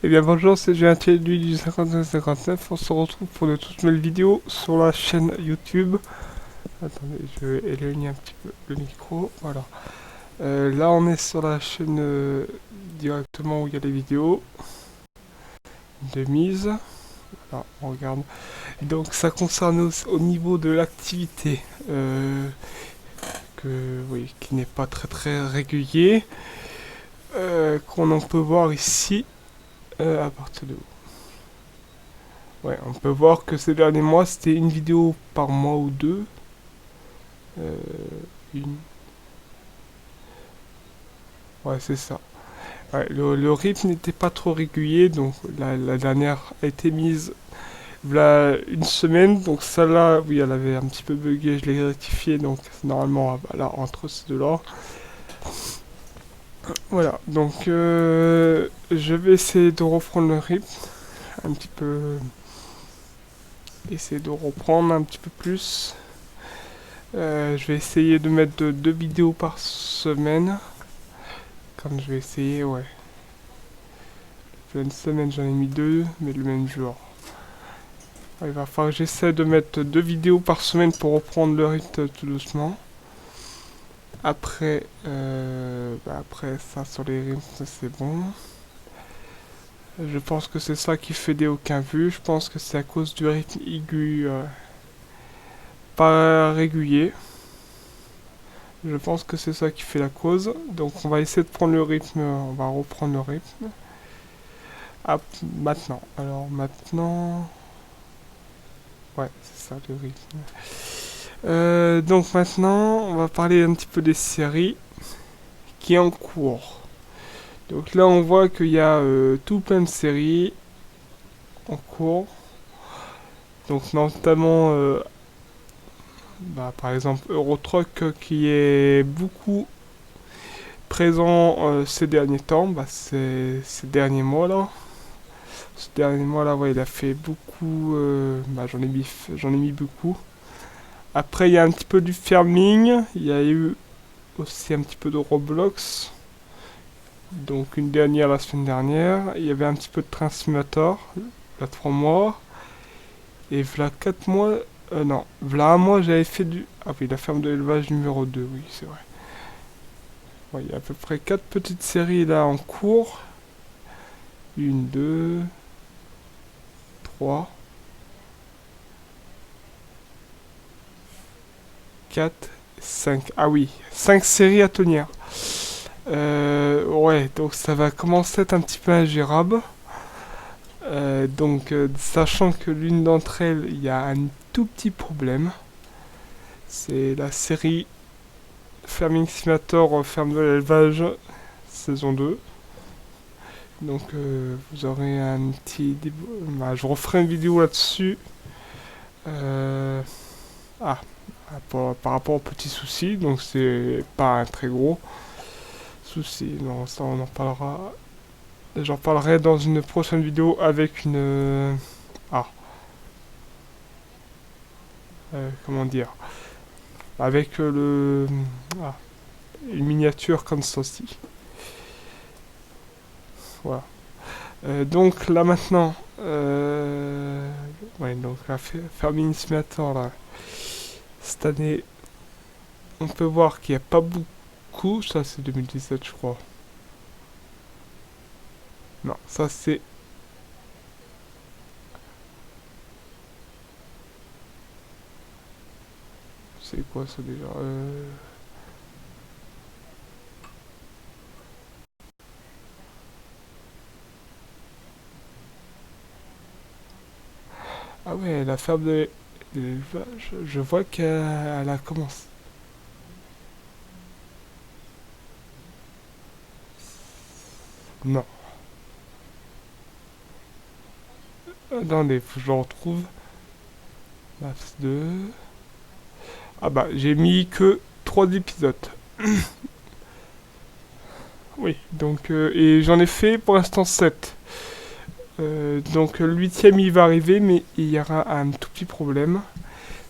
Eh bien bonjour, c'est Julien du 5959. On se retrouve pour une toute nouvelle vidéo sur la chaîne YouTube. Attendez, je vais éloigner un petit peu le micro. Voilà. Là, on est sur la chaîne directement où il y a les vidéos de mise. Voilà, on regarde. Donc, ça concerne au niveau de l'activité oui, qui n'est pas très très régulier. Qu'on en peut voir ici à partir de ouais, on peut voir que ces derniers mois, c'était une vidéo par mois ou deux. Euh, une... Ouais, c'est ça. Ouais, le rythme n'était pas trop régulier, donc la dernière a été mise voilà une semaine. Donc celle-là, oui, elle avait un petit peu bugué, je l'ai rectifié, donc normalement, voilà, entre ces deux-là. Voilà, donc je vais essayer de reprendre le rythme, un petit peu, essayer de reprendre un petit peu plus. Je vais essayer de mettre deux vidéos par semaine. Quand je vais essayer, ouais. Une semaine, j'en ai mis deux, mais le même jour. Ouais, il va falloir que j'essaie de mettre deux vidéos par semaine pour reprendre le rythme tout doucement. Après, après ça sur les rythmes, c'est bon. Je pense que c'est ça qui fait des aucun vues. Je pense que c'est à cause du rythme aigu pas régulier. Je pense que c'est ça qui fait la cause. Donc on va essayer de prendre le rythme, on va reprendre le rythme. Ah, maintenant. Alors maintenant... Ouais, c'est ça le rythme. Donc maintenant, on va parler un petit peu des séries qui est en cours. Donc là, on voit qu'il y a tout plein de séries en cours. Donc notamment, par exemple, Euro Truck qui est beaucoup présent ces derniers temps, ces derniers mois là. Ce dernier mois là, ouais, il a fait beaucoup. J'en ai mis beaucoup. Après, il y a un petit peu du farming. Il y a eu aussi un petit peu de Roblox. Donc une dernière la semaine dernière. Il y avait un petit peu de Train Simulator. Là 3 mois. Et voilà 4 mois. Non. Voilà un mois j'avais fait du... Ah oui, la ferme de l'élevage numéro 2. Oui, c'est vrai. Ouais, il y a à peu près 4 petites séries là en cours. Une, deux, trois, 4, 5. Ah oui, 5 séries à tenir. Ouais, donc ça va commencer à être un petit peu ingérable. Sachant que l'une d'entre elles, il y a un tout petit problème. C'est la série Farming Simulator Ferme de l'élevage saison 2. Donc vous aurez un petit... je referai une vidéo là-dessus. Euh, Ah, par rapport aux petits soucis, donc c'est pas un très gros souci. Non, ça on en parlera. J'en parlerai dans une prochaine vidéo avec une... Ah, comment dire, avec ah, une miniature comme ceci. Voilà. Donc là maintenant, ouais, donc la Farming Simulator là, cette année, on peut voir qu'il n'y a pas beaucoup. Ça c'est 2017 je crois. Non, ça c'est... C'est quoi ça déjà Ah ouais, la ferme de l'élevage, je vois qu'elle a commencé. Non. Attendez, faut que je le retrouve. Maps 2. Ah bah, j'ai mis que 3 épisodes. Oui, donc, et j'en ai fait pour l'instant 7. Donc le huitième il va arriver, mais il y aura un tout petit problème.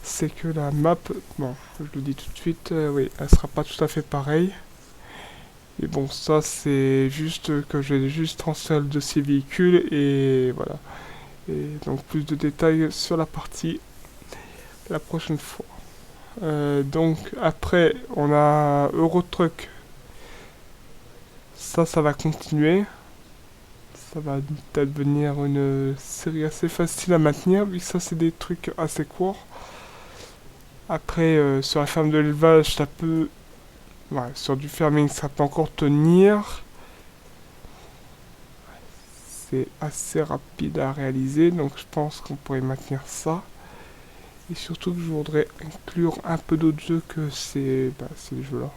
C'est que la map, bon, je le dis tout de suite, oui, elle sera pas tout à fait pareille. Et bon, ça c'est juste que j'ai juste transféré le dossier véhicule et voilà. Et donc plus de détails sur la partie la prochaine fois. Donc après, on a Eurotruck. Ça va continuer. Ça va peut-être devenir une série assez facile à maintenir, vu que ça c'est des trucs assez courts. Après, sur la ferme de l'élevage, ça peut... Ouais, sur du farming, ça peut encore tenir. C'est assez rapide à réaliser, donc je pense qu'on pourrait maintenir ça. Et surtout que je voudrais inclure un peu d'autres jeux que ces jeux-là.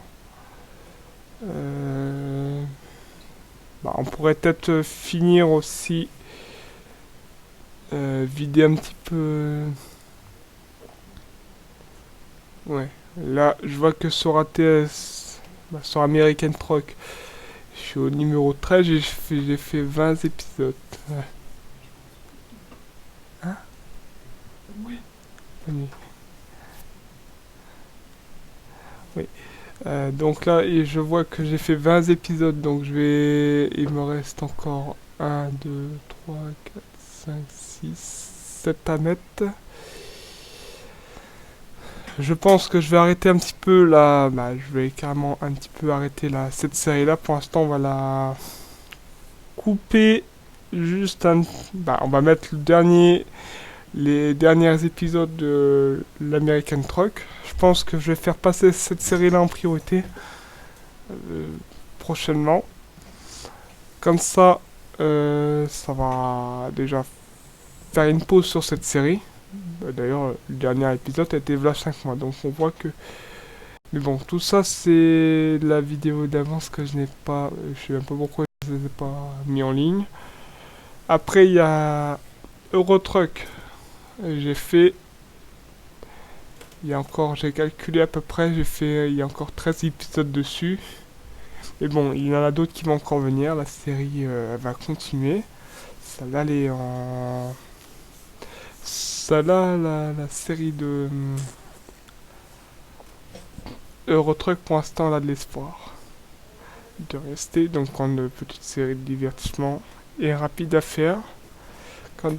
On pourrait peut-être finir aussi, vider un petit peu. Ouais, là je vois que sur ATS, sur American Truck, je suis au numéro 13, j'ai fait 20 épisodes. Ouais. Hein? Oui. Oui. Oui. Donc là, et je vois que j'ai fait 20 épisodes, donc je vais... Il me reste encore 1, 2, 3, 4, 5, 6, 7 à mettre. Je pense que je vais arrêter un petit peu là. Je vais carrément un petit peu arrêter cette série-là. Pour l'instant, on va la couper juste un. On va mettre les derniers épisodes de l'American Truck. Je pense que je vais faire passer cette série-là en priorité prochainement. Comme ça, ça va déjà faire une pause sur cette série. D'ailleurs, le dernier épisode a été là 5 mois, donc on voit que... Mais bon, tout ça, c'est la vidéo d'avance que je n'ai pas... Je sais même pas pourquoi je ne les ai pas mis en ligne. Après, il y a Eurotruck. J'ai fait... J'ai calculé à peu près, il y a encore 13 épisodes dessus. Mais bon, il y en a d'autres qui vont encore venir. La série elle va continuer. Celle-là, elle est en... Celle-là, la série de Eurotruck, pour l'instant, elle a de l'espoir de rester. Donc, une petite série de divertissement et rapide à faire. Quand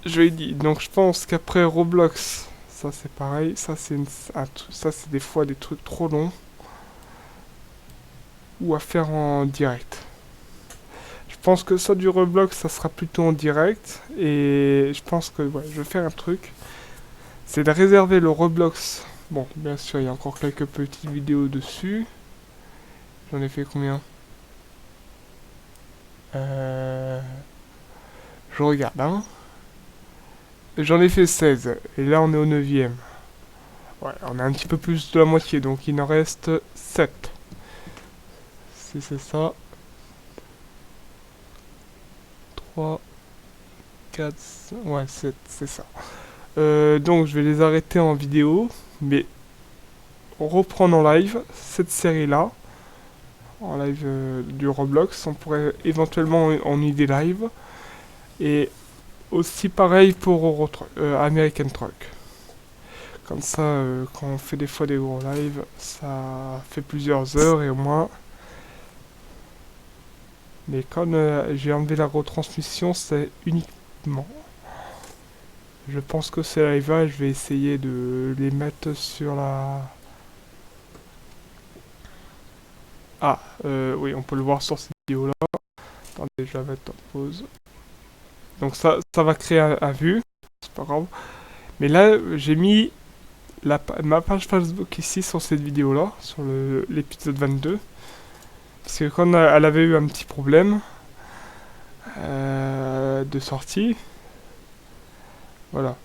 je l'ai dit, donc je pense qu'après Roblox, ça c'est pareil. Ça, c'est des fois des trucs trop longs ou à faire en direct. Je pense que ça du Roblox, ça sera plutôt en direct. Et je pense que je vais faire un truc. C'est de réserver le Roblox. Bon, bien sûr, il y a encore quelques petites vidéos dessus. J'en ai fait combien? Je regarde, hein. J'en ai fait 16. Et là, on est au 9ème. Ouais, on a un petit peu plus de la moitié. Donc, il en reste 7. Si c'est ça. 3, 4, ouais, 7, c'est ça. Donc je vais les arrêter en vidéo, mais reprendre en live cette série-là, en live du Roblox. On pourrait éventuellement en idée live. Et aussi pareil pour American Truck. Comme ça, quand on fait des fois des gros lives, ça fait plusieurs heures et au moins. Mais comme j'ai enlevé la retransmission, c'est uniquement. Je pense que c'est live-là, je vais essayer de les mettre sur la... Ah, oui, on peut le voir sur cette vidéo-là. Attendez, je vais mettre en pause. Donc ça va créer un vue, c'est pas grave. Mais là, j'ai mis ma page Facebook ici sur cette vidéo-là, sur l'épisode 22. Parce que quand elle avait eu un petit problème de sortie, voilà.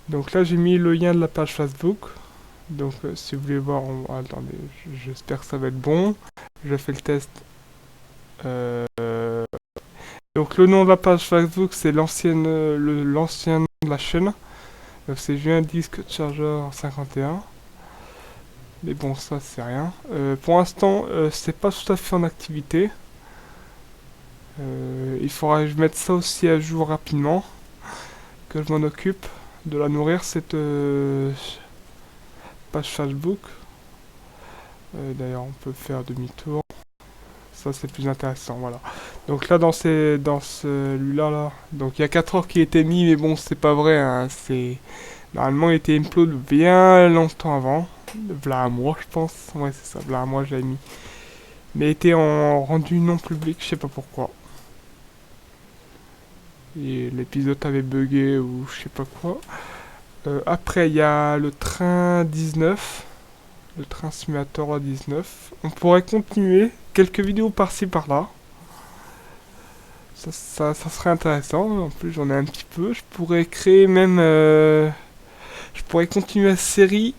Donc là, j'ai mis le lien de la page Facebook. Donc si vous voulez voir, attendez, j'espère que ça va être bon. Je fais le test. Donc le nom de la page Facebook, c'est l'ancien nom de la chaîne. Donc c'est Julien Disque Chargeur 51. Mais bon, ça c'est rien. Pour l'instant, c'est pas tout à fait en activité. Il faudra que je mette ça aussi à jour rapidement. Que je m'en occupe de la nourrir, cette page Facebook. D'ailleurs, on peut faire demi-tour. Ça c'est plus intéressant, voilà. Donc là dans celui-là là, donc il y a 4 heures qui étaient mis, mais bon c'est pas vrai, hein, c'est normalement il était upload bien longtemps avant, v'là un mois je pense, ouais c'est ça, v'là un mois j'avais mis, mais était en rendu non public, je sais pas pourquoi. Et l'épisode avait bugué ou je sais pas quoi. Après il y a le train 19, le train simulator 19. On pourrait continuer quelques vidéos par-ci par-là. Ça serait intéressant. En plus, j'en ai un petit peu. Je pourrais créer même. Je pourrais continuer la série.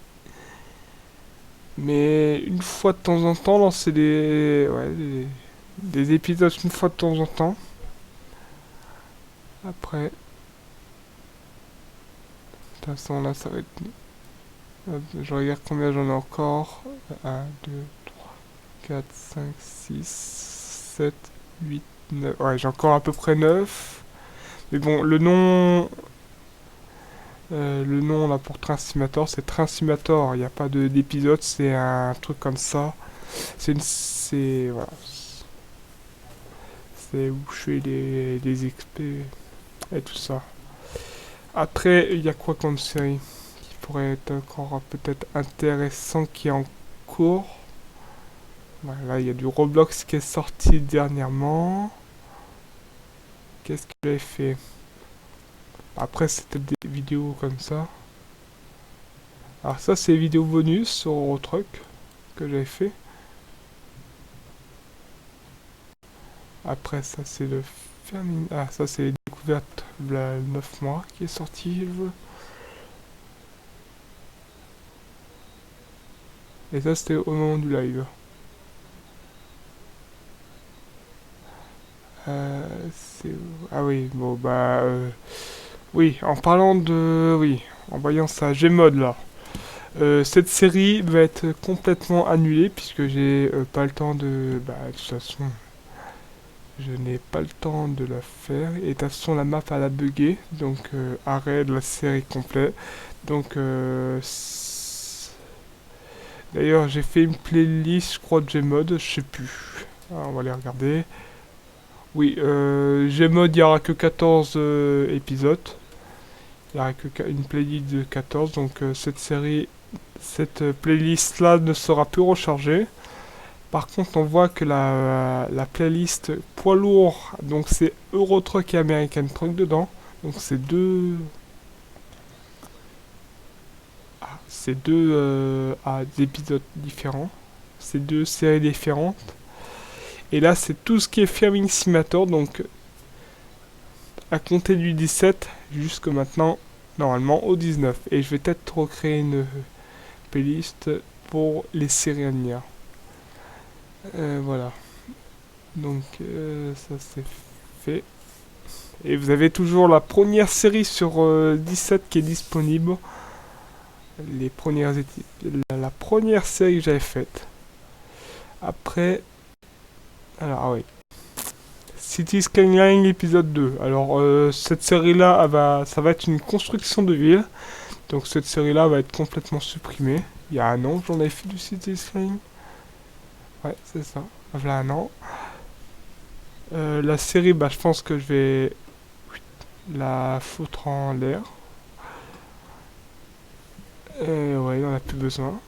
Mais une fois de temps en temps, lancer des épisodes une fois de temps en temps. Après. De toute façon, là, ça va être. Je regarde combien j'en ai encore. Un, 2, 4, 5, 6, 7, 8, 9. Ouais, j'ai encore à peu près 9. Mais bon, le nom là pour Train Simulator, c'est Train Simulator. Il n'y a pas d'épisode, c'est un truc comme ça. Voilà. C'est où je fais les XP et tout ça. Après, il y a quoi comme série qui pourrait être encore peut-être intéressant qui est en cours. Voilà, il y a du Roblox qui est sorti dernièrement. Qu'est-ce que j'avais fait? Après, c'était des vidéos comme ça. Alors ça, c'est les vidéos bonus sur Eurotruck que j'avais fait. Après, ça, c'est le ferming. Ah, ça, c'est les découvertes de la 9 mois qui est sorti, je veux. Et ça, c'était au moment du live. C'est... Ah oui, bon, bah... Oui, en parlant de... Oui, en voyant ça, Gmod, là. Cette série va être complètement annulée puisque j'ai pas le temps de... Bah, de toute façon, je n'ai pas le temps de la faire. Et de toute façon, la map elle a bugué, donc arrêt de la série complète. Donc, d'ailleurs, j'ai fait une playlist, je crois, de Gmod, je sais plus. Alors, on va les regarder. Oui, Gmod, il n'y aura que 14 épisodes. Il n'y aura que une playlist de 14, donc cette playlist là ne sera plus rechargée. Par contre, on voit que la playlist poids lourd, donc c'est Euro Truck et American Truck dedans. Donc c'est deux épisodes différents. C'est deux séries différentes. Et là, c'est tout ce qui est Farming Simulator, donc à compter du 17 jusque maintenant, normalement au 19. Et je vais peut-être recréer une playlist pour les séries à venir. Voilà. Donc ça c'est fait. Et vous avez toujours la première série sur 17 qui est disponible. Les premières la première série que j'avais faite. Après, alors ah oui, City Skyline épisode 2. Alors cette série là, ça va être une construction de ville. Donc cette série là va être complètement supprimée. Il y a un an j'en avais fait du City Skyline. Ouais, c'est ça. Voilà un an. La série, bah, je pense que je vais la foutre en l'air. Ouais, on a plus besoin.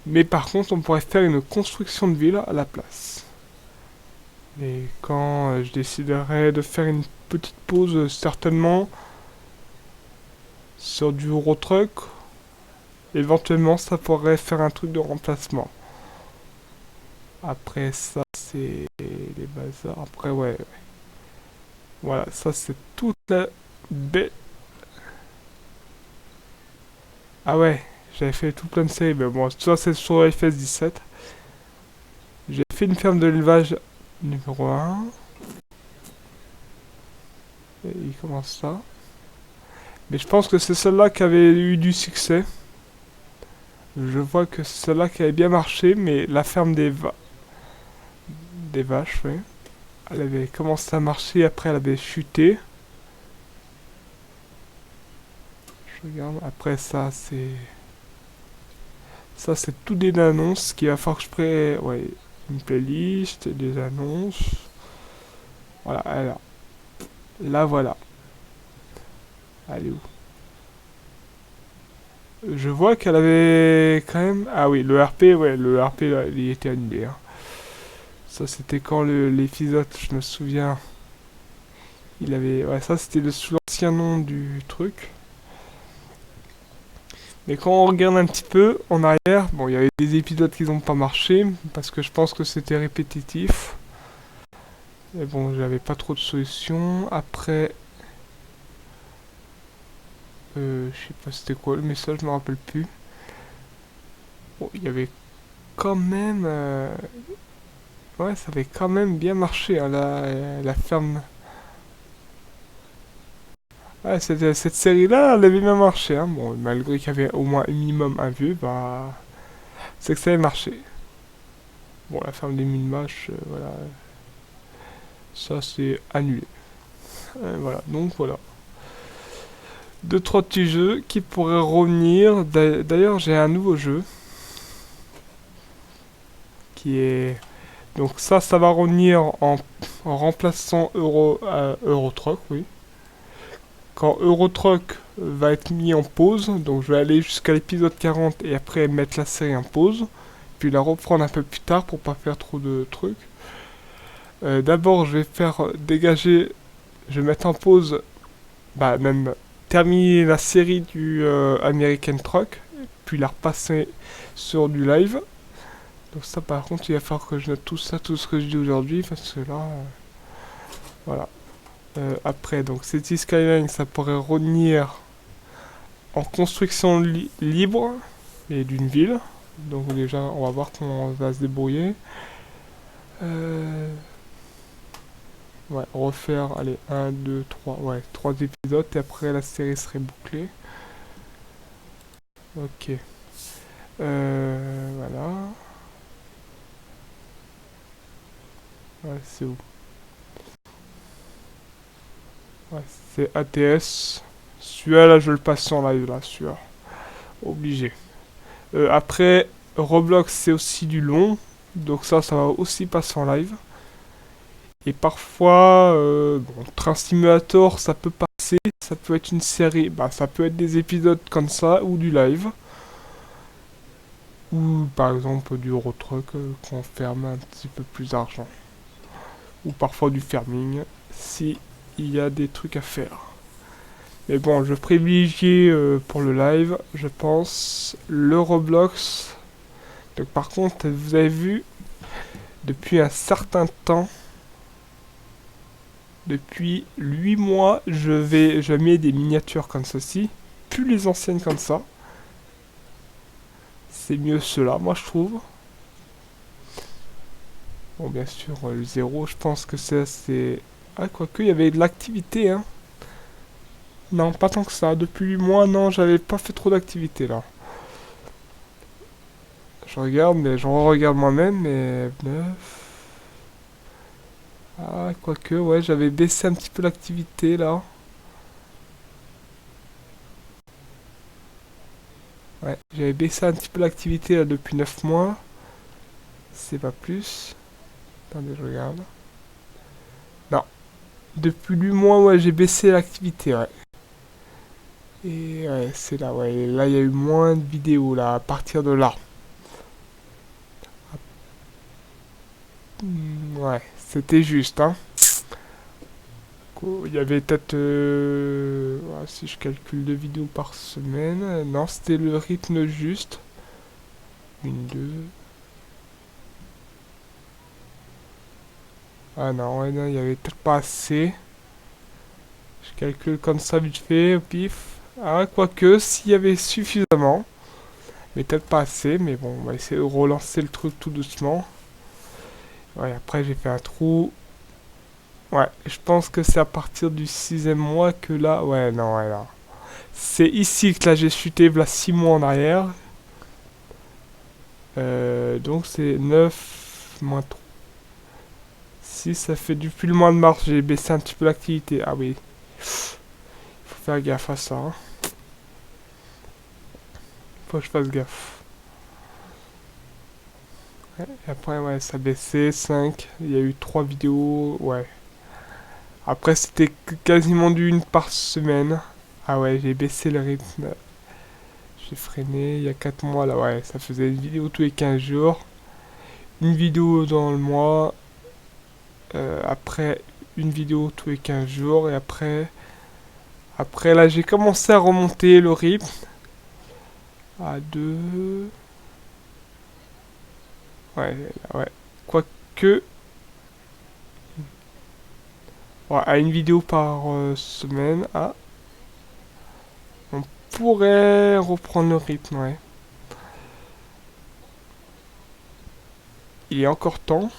Mais par contre, on pourrait faire une construction de ville à la place. Et quand je déciderai de faire une petite pause, certainement sur du Eurotruck, éventuellement ça pourrait faire un truc de remplacement. Après ça, c'est les bazars. Après, ouais. Voilà, ça c'est toute la belle. Ah ouais, j'avais fait tout plein de séries, mais bon, ça c'est sur FS17. J'ai fait une ferme de l'élevage numéro 1. Et il commence ça. Mais je pense que c'est celle-là qui avait eu du succès. Je vois que c'est celle-là qui avait bien marché, mais la ferme des vaches, oui. Elle avait commencé à marcher, après elle avait chuté. Je regarde, après ça c'est... Ça c'est tout des annonces qui va falloir que je pré... Ouais, une playlist, des annonces. Voilà, alors, là voilà. Allez où? Je vois qu'elle avait quand même... Ah oui, le RP, ouais, le RP, là, il était annulé, hein. Ça, c'était quand l'épisode, je me souviens. Il avait... Ouais, ça, c'était sous l'ancien nom du truc. Mais quand on regarde un petit peu en arrière, bon, il y avait des épisodes qui n'ont pas marché, parce que je pense que c'était répétitif. Mais bon, j'avais pas trop de solutions. Après, je sais pas c'était quoi le message, je me rappelle plus. Bon, il y avait quand même... Ouais, ça avait quand même bien marché, hein, la ferme. Ouais, cette série-là, elle avait bien marché, hein. Bon, malgré qu'il y avait au moins un minimum un vue, bah... C'est que ça avait marché. Bon, la ferme des mille matchs, voilà. Ça, c'est annulé. Voilà, donc voilà. Deux, trois petits jeux qui pourraient revenir. D'ailleurs, j'ai un nouveau jeu qui est... Donc ça va revenir en remplaçant Euro Truck, oui. Quand Euro Truck va être mis en pause, donc je vais aller jusqu'à l'épisode 40 et après mettre la série en pause, puis la reprendre un peu plus tard pour pas faire trop de trucs. D'abord, je vais faire dégager, je vais mettre en pause, bah même terminer la série du American Truck, puis la repasser sur du live. Donc ça par contre il va falloir que je note tout ça, tout ce que je dis aujourd'hui, parce que là, voilà. Après donc City Skyline ça pourrait revenir en construction libre et d'une ville. Donc déjà on va voir comment on va se débrouiller. Ouais, refaire, allez, un 2 3 ouais, 3 épisodes et après la série serait bouclée. Ok. Voilà. Ouais, c'est où? Ouais, c'est ATS. Celui-là, là, je le passe en live, là, celui-là. Obligé. Après, Roblox, c'est aussi du long. Donc ça va aussi passer en live. Et parfois, bon, Train Simulator, ça peut passer. Ça peut être une série. Bah, ça peut être des épisodes comme ça ou du live. Ou par exemple du road truck quand on ferme un petit peu plus d'argent. Ou parfois du farming si il y a des trucs à faire. Mais bon, je privilégie pour le live, je pense, le Roblox. Donc par contre, vous avez vu, depuis un certain temps, depuis 8 mois, je mets des miniatures comme ceci, plus les anciennes comme ça. C'est mieux cela, moi je trouve. Bon, bien sûr, le zéro, je pense que c'est... Ah, quoique, il y avait de l'activité, hein. Non, pas tant que ça. Depuis 8 mois, non, j'avais pas fait trop d'activité, là. Je regarde, mais je regarde moi-même, mais... 9... Ah, quoique, ouais, j'avais baissé un petit peu l'activité, là. Ouais, j'avais baissé un petit peu l'activité, là, depuis 9 mois. C'est pas plus. Attendez, je regarde. Non. Depuis 8 mois, ouais, j'ai baissé l'activité, ouais. Et ouais, c'est là, ouais. Et là, il y a eu moins de vidéos, là, à partir de là. Ouais, c'était juste, hein. Il y avait peut-être, ouais, si je calcule 2 vidéos par semaine, non, c'était le rythme juste. Une, deux. Ah non, ouais, non, il y avait peut-être pas assez. Je calcule comme ça vite fait, au pif. Ah, quoique, s'il y avait suffisamment. Mais peut-être pas assez, mais bon, on va essayer de relancer le truc tout doucement. Ouais, après j'ai fait un trou. Ouais, je pense que c'est à partir du 6e mois que là... Ouais, non, ouais, là. C'est ici que là j'ai chuté, voilà 6 mois en arrière. Donc c'est 9 moins 3. Si ça fait depuis le mois de mars, j'ai baissé un petit peu l'activité. Ah oui. Faut faire gaffe à ça, hein. Faut que je fasse gaffe. Et après, ouais, ça baissait, 5. Il y a eu 3 vidéos, ouais. Après, c'était quasiment d'une par semaine. Ah ouais, j'ai baissé le rythme. J'ai freiné il y a 4 mois, là, ouais. Ça faisait une vidéo tous les 15 jours. Une vidéo dans le mois. Après, une vidéo tous les 15 jours. Et après là, j'ai commencé à remonter le rythme à 2. Ouais, ouais. Quoique, ouais, à une vidéo par semaine. Ah, on pourrait reprendre le rythme, ouais. Il est encore temps.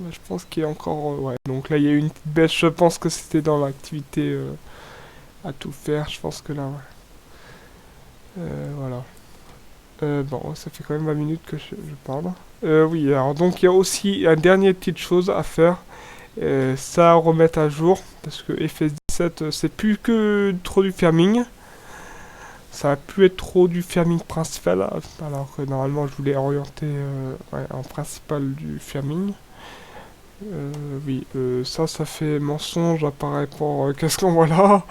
Ouais, je pense qu'il est encore. Ouais. Donc là, il y a eu une petite baisse. Je pense que c'était dans l'activité à tout faire. Je pense que là, ouais. Voilà. Bon, ça fait quand même 20 minutes que je parle. Oui, alors donc il y a aussi une dernière petite chose à faire. Ça à remettre à jour. Parce que FS17, c'est plus que trop du farming. Ça va plus être trop du farming principal. Alors que normalement, je voulais orienter ouais, en principal du farming. Oui, ça fait mensonge par rapport qu'est-ce qu'on voit là.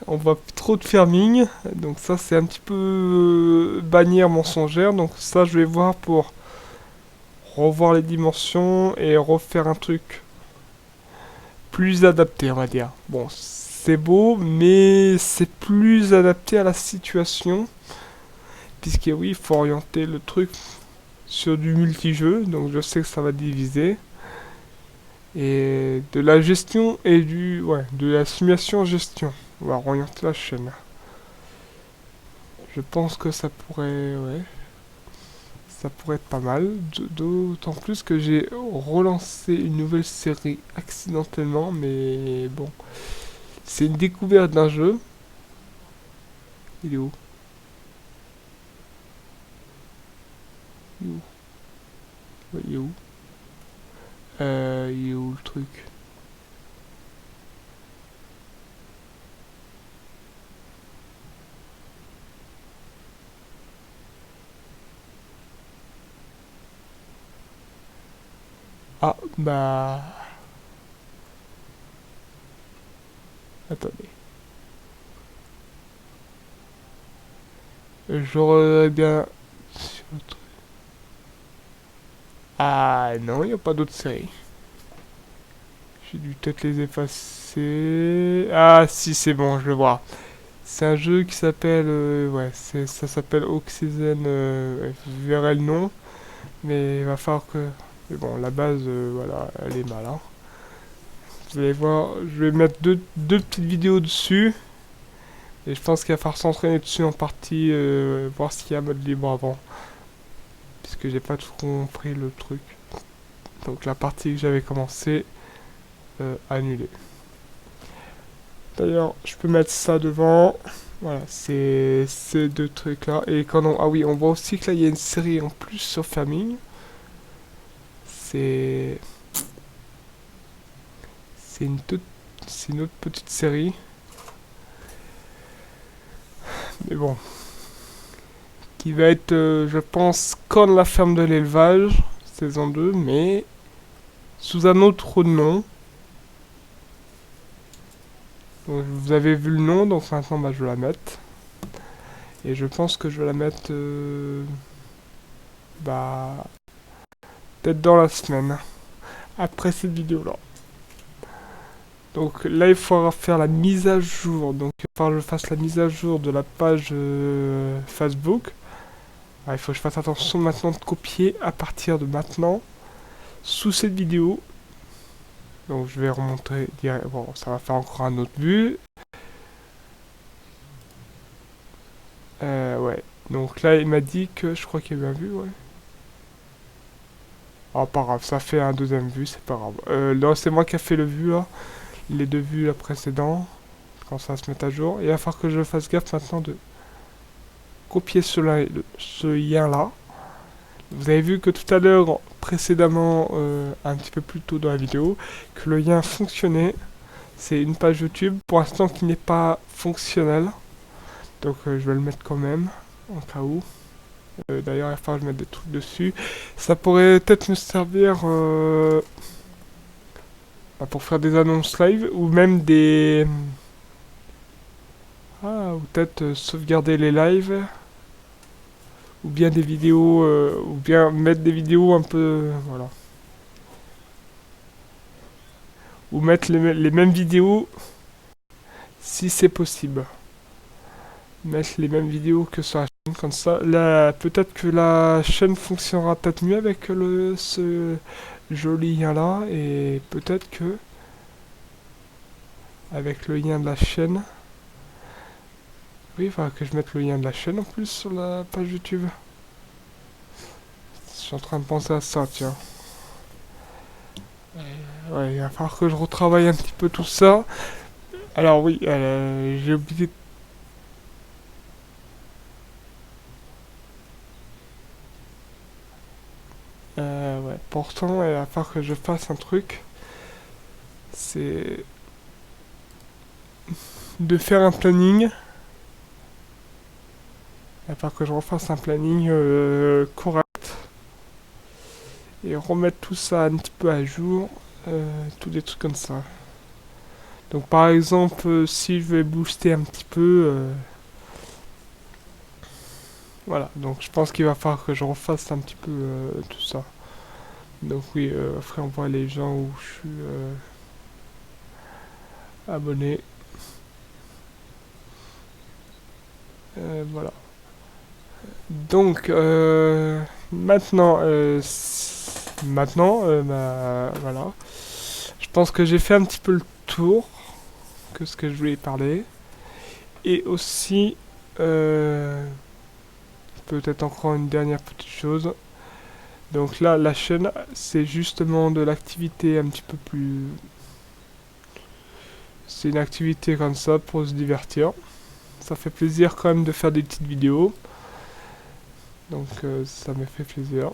On voit trop de farming, donc ça c'est un petit peu bannière mensongère. Donc ça je vais voir pour revoir les dimensions et refaire un truc plus adapté, on va dire. Bon, c'est beau, mais c'est plus adapté à la situation, puisque oui, il faut orienter le truc sur du multijeu, donc je sais que ça va diviser. Et de la gestion et de la simulation gestion. On va orienter la chaîne. Je pense que ça pourrait, ouais, ça pourrait être pas mal. D'autant plus que j'ai relancé une nouvelle série accidentellement, mais bon, c'est une découverte d'un jeu. Il est où? Il est où? Ouais, il est où? Il est où le truc? Ah, bah... Attendez. J'aurais bien... Ah non, il n'y a pas d'autres séries. J'ai dû peut-être les effacer. Ah si, c'est bon, je le vois. C'est un jeu qui s'appelle... ouais, ça s'appelle Oxygen. Ouais, vous verrez le nom. Mais il va falloir que... Mais bon, la base, voilà, elle est mal. Hein. Vous allez voir, je vais mettre deux petites vidéos dessus. Et je pense qu'il va falloir s'entraîner dessus en partie, voir s'il y a un mode libre avant. Puisque j'ai pas tout compris le truc. Donc la partie que j'avais commencé, annulée. D'ailleurs, je peux mettre ça devant. Voilà, c'est ces deux trucs là. Et quand on... Ah oui, on voit aussi que là, il y a une série en plus sur Famille. C'est... C'est une, c'est une autre petite série. Mais bon. Qui va être, je pense, comme la ferme de l'élevage, saison 2, mais sous un autre nom. Donc, vous avez vu le nom, donc maintenant bah, je vais la mettre. Et je pense que je vais la mettre bah, peut-être dans la semaine, après cette vidéo-là. Donc là, il faudra faire la mise à jour. Donc il va falloir que je fasse la mise à jour de la page Facebook. Ah, il faut que je fasse attention maintenant de copier à partir de maintenant sous cette vidéo. Donc je vais remonter direct. Bon, ça va faire encore un autre vue. Ouais. Donc là, il m'a dit que je crois qu'il y a eu un vue, ouais. Ah, pas grave, ça fait un deuxième vue, c'est pas grave. Là, c'est moi qui ai fait le vue, là. Les deux vues là, précédents. Quand ça va se mettre à jour. Et il va falloir que je fasse gaffe maintenant de copier ce lien là. Vous avez vu que tout à l'heure, précédemment, un petit peu plus tôt dans la vidéo, que le lien fonctionnait. C'est une page YouTube, pour l'instant qui n'est pas fonctionnelle. Donc je vais le mettre quand même, en cas où. D'ailleurs, il va falloir que je mette des trucs dessus. Ça pourrait peut-être me servir pour faire des annonces live ou même des... Ah, ou peut-être sauvegarder les lives ou bien des vidéos, ou bien mettre des vidéos un peu... voilà. Ou mettre les mêmes vidéos si c'est possible. Mettre les mêmes vidéos que sur la chaîne, comme ça. Là, peut-être que la chaîne fonctionnera peut-être mieux avec ce joli lien là, et peut-être que avec le lien de la chaîne, oui, il faudra que je mette le lien de la chaîne en plus sur la page YouTube. Je suis en train de penser à ça, tiens. Ouais, il va falloir que je retravaille un petit peu tout ça. Alors oui, j'ai oublié. Ouais, pourtant, il va falloir que je fasse un truc. C'est de faire un planning. Il va falloir que je refasse un planning correct et remettre tout ça un petit peu à jour. Tous des trucs comme ça. Donc par exemple, si je vais booster un petit peu, voilà. Donc je pense qu'il va falloir que je refasse un petit peu tout ça. Donc oui, après on voit les gens où je suis abonné. Voilà. Donc maintenant, voilà. Je pense que j'ai fait un petit peu le tour que ce que je voulais parler. Et aussi, peut-être encore une dernière petite chose. Donc là, la chaîne, c'est justement de l'activité un petit peu plus... C'est une activité comme ça pour se divertir. Ça fait plaisir quand même de faire des petites vidéos. Donc ça me fait plaisir.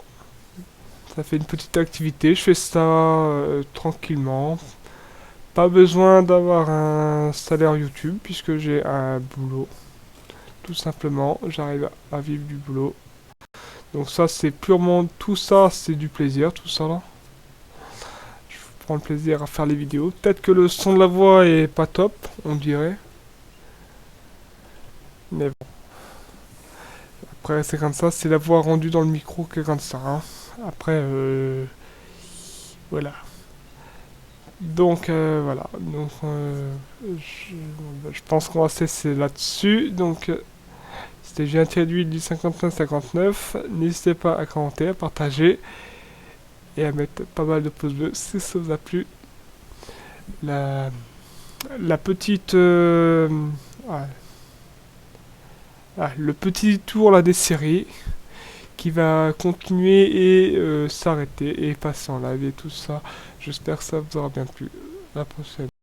Ça fait une petite activité. Je fais ça tranquillement. Pas besoin d'avoir un salaire YouTube puisque j'ai un boulot. Tout simplement, j'arrive à vivre du boulot. Donc ça, c'est purement... Tout ça, c'est du plaisir, tout ça là. Je prends le plaisir à faire les vidéos. Peut-être que le son de la voix est pas top, on dirait. Mais bon. Après, c'est comme ça, c'est la voix rendue dans le micro qui est comme ça, hein. Après, voilà. Donc, voilà. Donc, je pense qu'on va cesser là-dessus. Donc, c'était G1-8 du 59-59. N'hésitez pas à commenter, à partager et à mettre pas mal de pouces bleus si ça vous a plu. La, la petite... ah, le petit tour là des séries qui va continuer et s'arrêter et passer en live et tout ça. J'espère que ça vous aura bien plu. À la prochaine.